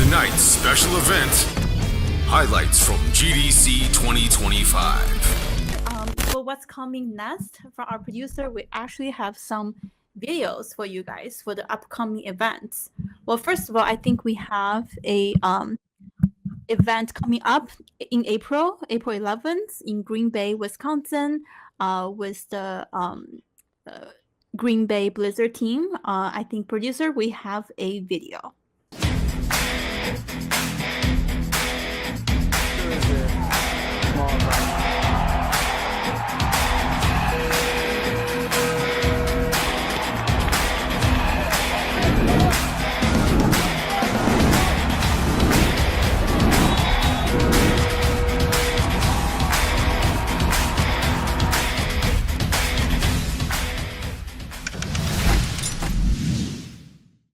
Tonight's special event, highlights from GDC 2025. For what's coming next, from our producer, we actually have some videos for you guys for the upcoming events. Well, first of all, I think we have a event coming up in April 11th in Green Bay, Wisconsin, with the Green Bay Blizzard team. I think producer, we have a video.